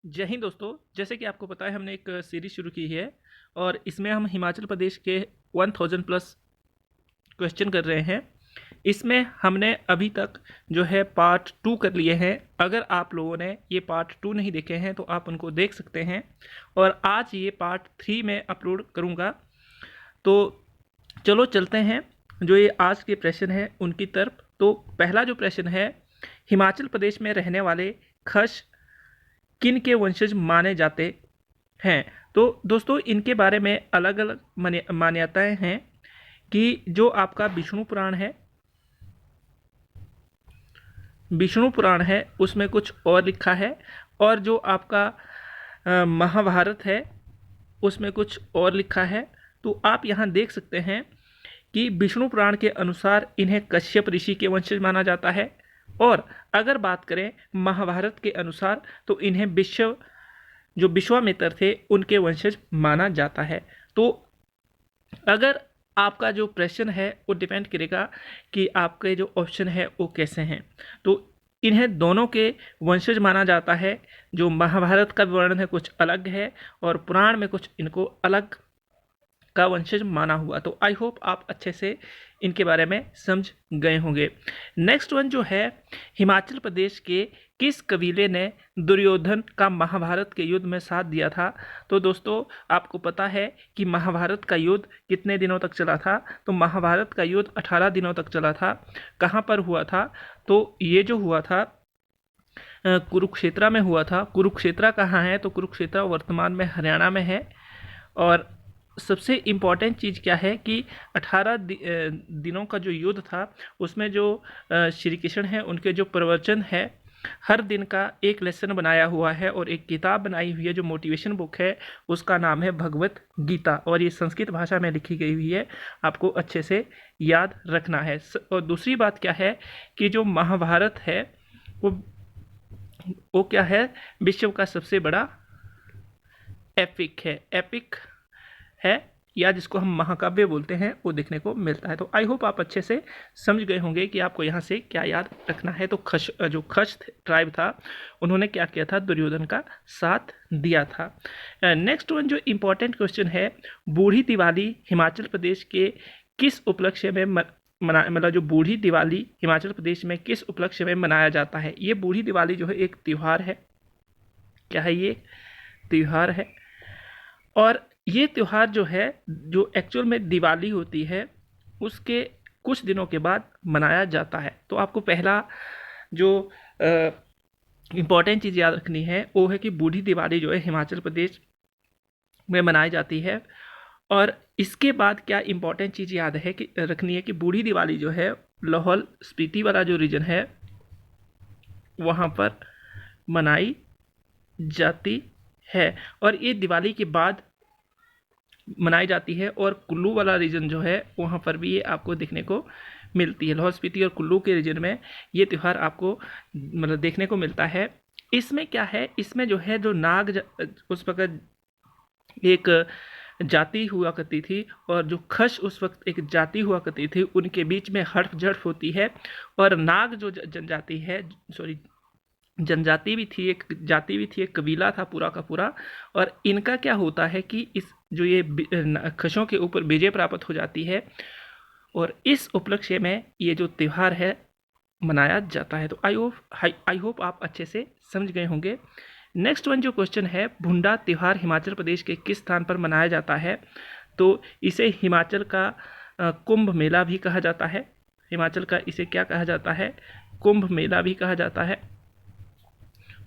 जय हिंद दोस्तों। जैसे कि आपको पता है हमने एक सीरीज शुरू की है और इसमें हम हिमाचल प्रदेश के 1000 प्लस क्वेश्चन कर रहे हैं। इसमें हमने अभी तक जो है पार्ट 2 कर लिए हैं। अगर आप लोगों ने ये पार्ट 2 नहीं देखे हैं तो आप उनको देख सकते हैं और आज ये पार्ट 3 में अपलोड करूँगा। तो चलो चलते हैं जो ये आज के प्रश्न हैं उनकी तरफ। तो पहला जो प्रश्न है, हिमाचल प्रदेश में रहने वाले खश किन के वंशज माने जाते हैं। तो दोस्तों इनके बारे में अलग अलग मान्यताएं हैं कि जो आपका विष्णु पुराण है उसमें कुछ और लिखा है और जो आपका महाभारत है उसमें कुछ और लिखा है। तो आप यहाँ देख सकते हैं कि विष्णु पुराण के अनुसार इन्हें कश्यप ऋषि के वंशज माना जाता है और अगर बात करें महाभारत के अनुसार तो इन्हें जो विश्वामित्र थे उनके वंशज माना जाता है। तो अगर आपका जो प्रश्न है वो डिपेंड करेगा कि आपके जो ऑप्शन है वो कैसे हैं। तो इन्हें दोनों के वंशज माना जाता है। जो महाभारत का वर्णन है कुछ अलग है और पुराण में कुछ इनको अलग का वंशज माना हुआ। तो आई होप आप अच्छे से इनके बारे में समझ गए होंगे। नेक्स्ट वन जो है, हिमाचल प्रदेश के किस कबीले ने दुर्योधन का महाभारत के युद्ध में साथ दिया था। तो दोस्तों आपको पता है कि महाभारत का युद्ध कितने दिनों तक चला था। तो महाभारत का युद्ध 18 दिनों तक चला था। कहाँ पर हुआ था? तो ये जो हुआ था कुरुक्षेत्र में हुआ था। कुरुक्षेत्र कहाँ है? तो कुरुक्षेत्र वर्तमान में हरियाणा में है। और सबसे इम्पॉर्टेंट चीज़ क्या है कि 18 दिनों का जो युद्ध था उसमें जो श्री कृष्ण हैं उनके जो प्रवचन है, हर दिन का एक लेसन बनाया हुआ है और एक किताब बनाई हुई है जो मोटिवेशन बुक है, उसका नाम है भगवत गीता और ये संस्कृत भाषा में लिखी गई हुई है। आपको अच्छे से याद रखना है। और दूसरी बात क्या है कि जो महाभारत है वो क्या है? विश्व का सबसे बड़ा एपिक है या जिसको हम महाकाव्य बोलते हैं वो देखने को मिलता है। तो आई होप आप अच्छे से समझ गए होंगे कि आपको यहाँ से क्या याद रखना है। तो जो खश ट्राइब था उन्होंने क्या किया था? दुर्योधन का साथ दिया था। नेक्स्ट वन जो इम्पोर्टेंट क्वेश्चन है, बूढ़ी दिवाली हिमाचल प्रदेश के किस उपलक्ष्य में मतलब जो बूढ़ी दिवाली हिमाचल प्रदेश में किस उपलक्ष्य में मनाया जाता है। ये बूढ़ी दिवाली जो है एक त्यौहार है। क्या है? ये त्यौहार है और ये त्यौहार जो है जो एक्चुअल में दिवाली होती है उसके कुछ दिनों के बाद मनाया जाता है। तो आपको पहला जो इम्पॉर्टेंट चीज़ याद रखनी है वो है कि बूढ़ी दिवाली जो है हिमाचल प्रदेश में मनाई जाती है। और इसके बाद क्या इम्पॉर्टेंट चीज़ याद है कि रखनी है कि बूढ़ी दिवाली जो है लाहौल स्पीति वाला जो रीजन है वहाँ पर मनाई जाती है और ये दिवाली के बाद मनाई जाती है। और कुल्लू वाला रीजन जो है वहाँ पर भी ये आपको देखने को मिलती है। लाहौल स्पीति और कुल्लू के रीजन में ये त्यौहार आपको मतलब देखने को मिलता है। इसमें क्या है? इसमें जो है जो उस वक्त एक जाति हुआ करती थी और जो खश उस वक्त एक जाति हुआ करती थी, उनके बीच में हड़प झड़प होती है और नाग जो जनजाति है, जनजाति भी थी, एक जाति भी थी, एक कबीला था पूरा का पूरा। और इनका क्या होता है कि इस जो ये खशों के ऊपर विजय प्राप्त हो जाती है और इस उपलक्ष्य में ये जो त्यौहार है मनाया जाता है। तो आई होप आप अच्छे से समझ गए होंगे। नेक्स्ट वन जो क्वेश्चन है, भुंडा त्यौहार हिमाचल प्रदेश के किस स्थान पर मनाया जाता है। तो इसे हिमाचल का कुंभ मेला भी कहा जाता है। हिमाचल का इसे क्या कहा जाता है? कुंभ मेला भी कहा जाता है।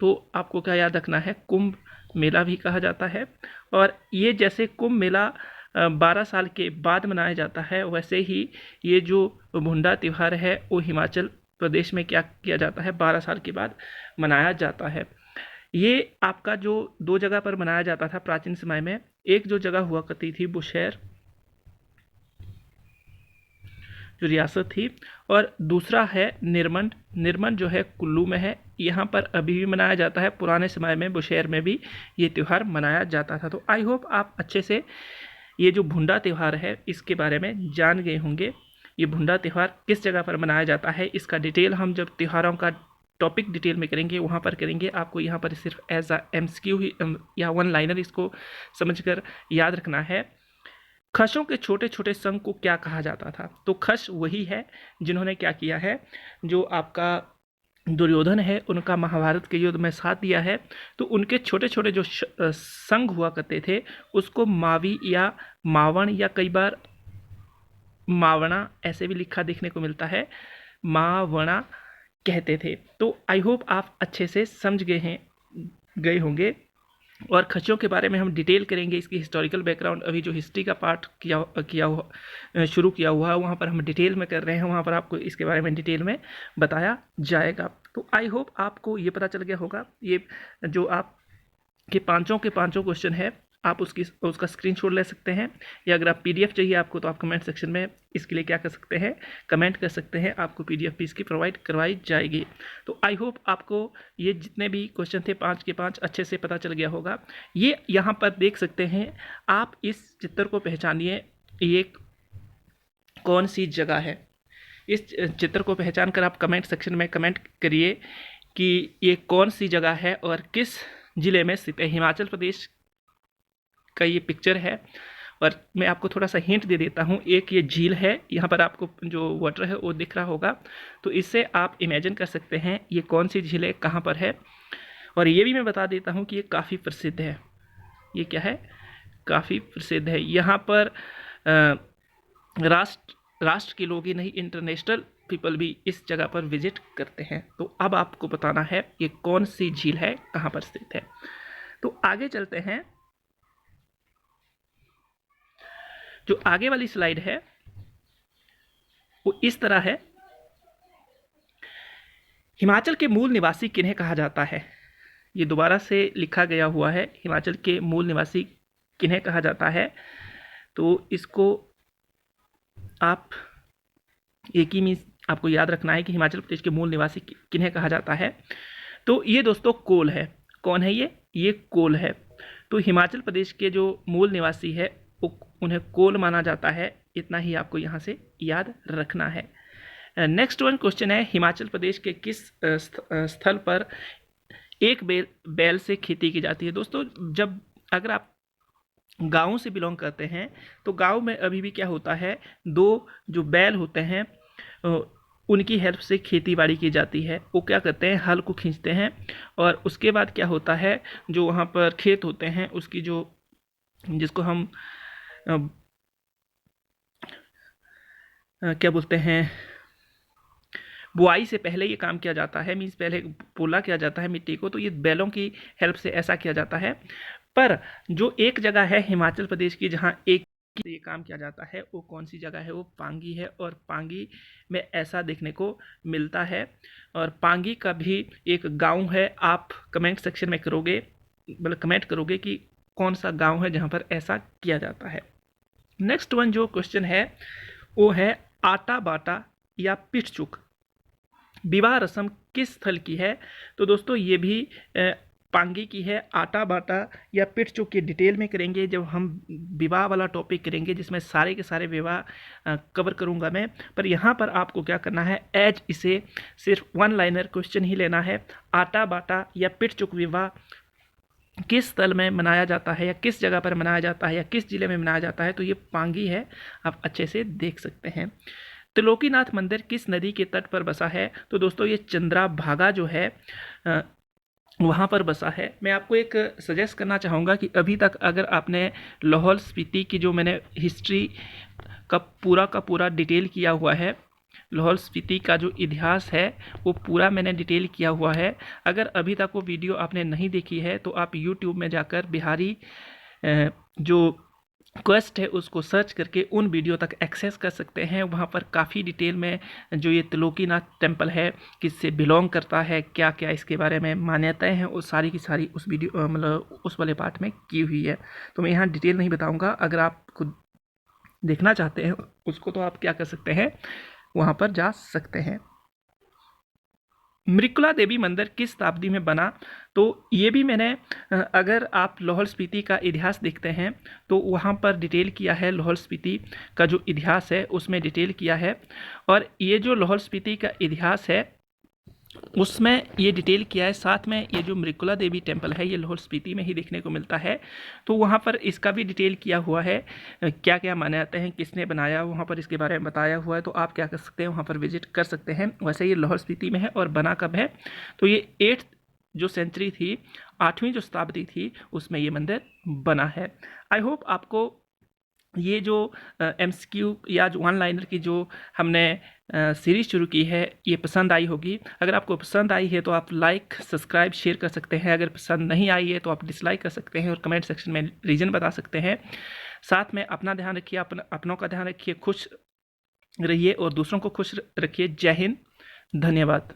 तो आपको क्या याद रखना है? कुंभ मेला भी कहा जाता है। और ये जैसे कुंभ मेला 12 साल के बाद मनाया जाता है, वैसे ही ये जो भुंडा त्यौहार है वो हिमाचल प्रदेश में क्या किया जाता है? 12 साल के बाद मनाया जाता है। ये आपका जो 2 जगह पर मनाया जाता था प्राचीन समय में, एक जो जगह हुआ करती थी बुशहर जो रियासत थी और दूसरा है निरमंड जो है कुल्लू में है। यहाँ पर अभी भी मनाया जाता है। पुराने समय में बुशहर में भी ये त्यौहार मनाया जाता था। तो आई होप आप अच्छे से ये जो भुंडा त्यौहार है इसके बारे में जान गए होंगे। ये भुंडा त्यौहार किस जगह पर मनाया जाता है, इसका डिटेल हम जब त्यौहारों का टॉपिक डिटेल में करेंगे वहाँ पर करेंगे। आपको यहाँ पर सिर्फ एज अ MCQ ही या वन लाइनर इसको समझकर याद रखना है। खशों के छोटे छोटे संघ को क्या कहा जाता था? तो खश वही है जिन्होंने क्या किया है, जो आपका दुर्योधन है उनका महाभारत के युद्ध में साथ दिया है, तो उनके छोटे छोटे जो संघ हुआ करते थे उसको मावी या मावण या कई बार मावणा ऐसे भी लिखा देखने को मिलता है, मावणा कहते थे। तो आई होप आप अच्छे से समझ गए होंगे। और खच्चों के बारे में हम डिटेल करेंगे, इसकी हिस्टोरिकल बैकग्राउंड अभी जो हिस्ट्री का पार्ट शुरू किया हुआ है वहाँ पर हम डिटेल में कर रहे हैं, वहाँ पर आपको इसके बारे में डिटेल में बताया जाएगा। तो आई होप आपको ये पता चल गया होगा। ये जो आपके पांचों क्वेश्चन है आप उसका स्क्रीनशॉट ले सकते हैं, या अगर आप PDF चाहिए आपको तो आप कमेंट सेक्शन में इसके लिए क्या कर सकते हैं, कमेंट कर सकते हैं, आपको PDF भी इसकी प्रोवाइड करवाई जाएगी। तो आई होप आपको ये जितने भी क्वेश्चन थे 5 के 5 अच्छे से पता चल गया होगा। ये यहाँ पर देख सकते हैं आप, इस चित्र को पहचानिए ये कौन सी जगह है। इस चित्र को पहचान कर आप कमेंट सेक्शन में कमेंट करिए कि ये कौन सी जगह है और किस ज़िले में स्थित है। हिमाचल प्रदेश का ये पिक्चर है, और मैं आपको थोड़ा सा हिंट दे देता हूँ। एक ये झील है, यहाँ पर आपको जो वाटर है वो दिख रहा होगा, तो इससे आप इमेजिन कर सकते हैं ये कौन सी झील है, कहाँ पर है। और ये भी मैं बता देता हूँ कि ये काफ़ी प्रसिद्ध है। ये क्या है? काफ़ी प्रसिद्ध है। यहाँ पर राष्ट्र के लोग ही नहीं, इंटरनेशनल पीपल भी इस जगह पर विजिट करते हैं। तो अब आपको बताना है ये कौन सी झील है, कहाँ पर स्थित है। तो आगे चलते हैं। जो आगे वाली स्लाइड है वो इस तरह है। हिमाचल के मूल निवासी किन्हें कहा जाता है? ये दोबारा से लिखा गया हुआ है, हिमाचल के मूल निवासी किन्हें कहा जाता है। तो इसको आप एक ही मीन्स आपको याद रखना है कि हिमाचल प्रदेश के मूल निवासी किन्हें कहा जाता है। तो ये दोस्तों कोल है। कौन है ये कोल है। तो हिमाचल प्रदेश के जो मूल निवासी है उन्हें कोल माना जाता है। इतना ही आपको यहाँ से याद रखना है। नेक्स्ट वन क्वेश्चन है, हिमाचल प्रदेश के किस स्थल पर एक बैल से खेती की जाती है? दोस्तों जब अगर आप गाँव से बिलोंग करते हैं तो गाँव में अभी भी क्या होता है, 2 जो बैल होते हैं उनकी हेल्प से खेती बाड़ी की जाती है। वो क्या करते हैं, हल को खींचते हैं, और उसके बाद क्या होता है, जो वहाँ पर खेत होते हैं उसकी जो जिसको हम क्या बोलते हैं, बुआई से पहले ये काम किया जाता है। मीन्स पहले पोला किया जाता है मिट्टी को, तो ये बैलों की हेल्प से ऐसा किया जाता है। पर जो एक जगह है हिमाचल प्रदेश की जहाँ एक ये काम किया जाता है, वो कौन सी जगह है? वो पांगी है। और पांगी में ऐसा देखने को मिलता है। और पांगी का भी एक गांव है। आप कमेंट सेक्शन में कमेंट करोगे कि कौन सा गांव है जहां पर ऐसा किया जाता है। नेक्स्ट वन जो क्वेश्चन है वो है, आटा बाटा या पिटचुक विवाह रस्म किस स्थल की है? तो दोस्तों ये भी पांगी की है। आटा बाटा या पिटचुक की डिटेल में करेंगे जब हम विवाह वाला टॉपिक करेंगे, जिसमें सारे के सारे विवाह कवर करूंगा मैं। पर यहाँ पर आपको क्या करना है, एज इसे सिर्फ वन लाइनर क्वेश्चन ही लेना है। आटा बाटा या पिटचुक विवाह किस स्थल में मनाया जाता है, या किस जगह पर मनाया जाता है, या किस जिले में मनाया जाता है? तो ये पांगी है। आप अच्छे से देख सकते हैं। त्रिलोकीनाथ मंदिर किस नदी के तट पर बसा है? तो दोस्तों ये चंद्रभागा जो है वहाँ पर बसा है। मैं आपको एक सजेस्ट करना चाहूँगा कि अभी तक अगर आपने लाहौल स्पीति की जो मैंने हिस्ट्री का पूरा डिटेल किया हुआ है, लाहौल स्पीति का जो इतिहास है वो पूरा मैंने डिटेल किया हुआ है। अगर अभी तक वो वीडियो आपने नहीं देखी है तो आप यूट्यूब में जाकर बिहारी जो क्वेस्ट है उसको सर्च करके उन वीडियो तक एक्सेस कर सकते हैं। वहाँ पर काफ़ी डिटेल में जो ये त्रिलोकीनाथ टेम्पल है किससे बिलोंग करता है, क्या क्या इसके बारे में मान्यताएं हैं, वो सारी की सारी उस वीडियो मतलब उस वाले पार्ट में की हुई है। तो मैं यहाँ डिटेल नहीं बताऊँगा। अगर आप खुद देखना चाहते हैं उसको तो आप क्या कर सकते हैं, वहाँ पर जा सकते हैं। मृकुला देवी मंदिर किस शताब्दी में बना? तो ये भी मैंने अगर आप लाहौल स्पीति का इतिहास देखते हैं तो वहाँ पर डिटेल किया है। लाहौल स्पीति का जो इतिहास है उसमें डिटेल किया है। और ये जो लाहौल स्पीति का इतिहास है उसमें ये डिटेल किया है। साथ में ये जो मृकुला देवी टेम्पल है ये लाहौल स्पीति में ही देखने को मिलता है, तो वहाँ पर इसका भी डिटेल किया हुआ है, क्या क्या मान्यता हैं, किसने बनाया, वहाँ पर इसके बारे में बताया हुआ है। तो आप क्या कर सकते हैं, वहाँ पर विजिट कर सकते हैं। वैसे ये लाहौल स्पीति में है और बना कब है, तो ये 8th जो सेंचुरी थी, 8वीं जो शताब्दी थी, उसमें ये मंदिर बना है। आई होप आपको ये जो MCQ या जो वन लाइनर की जो हमने सीरीज़ शुरू की है ये पसंद आई होगी। अगर आपको पसंद आई है तो आप लाइक, सब्सक्राइब, शेयर कर सकते हैं। अगर पसंद नहीं आई है तो आप डिसलाइक कर सकते हैं और कमेंट सेक्शन में रीज़न बता सकते हैं। साथ में अपना ध्यान रखिए, अपनों का ध्यान रखिए, खुश रहिए और दूसरों को खुश रखिए। जय हिंद, धन्यवाद।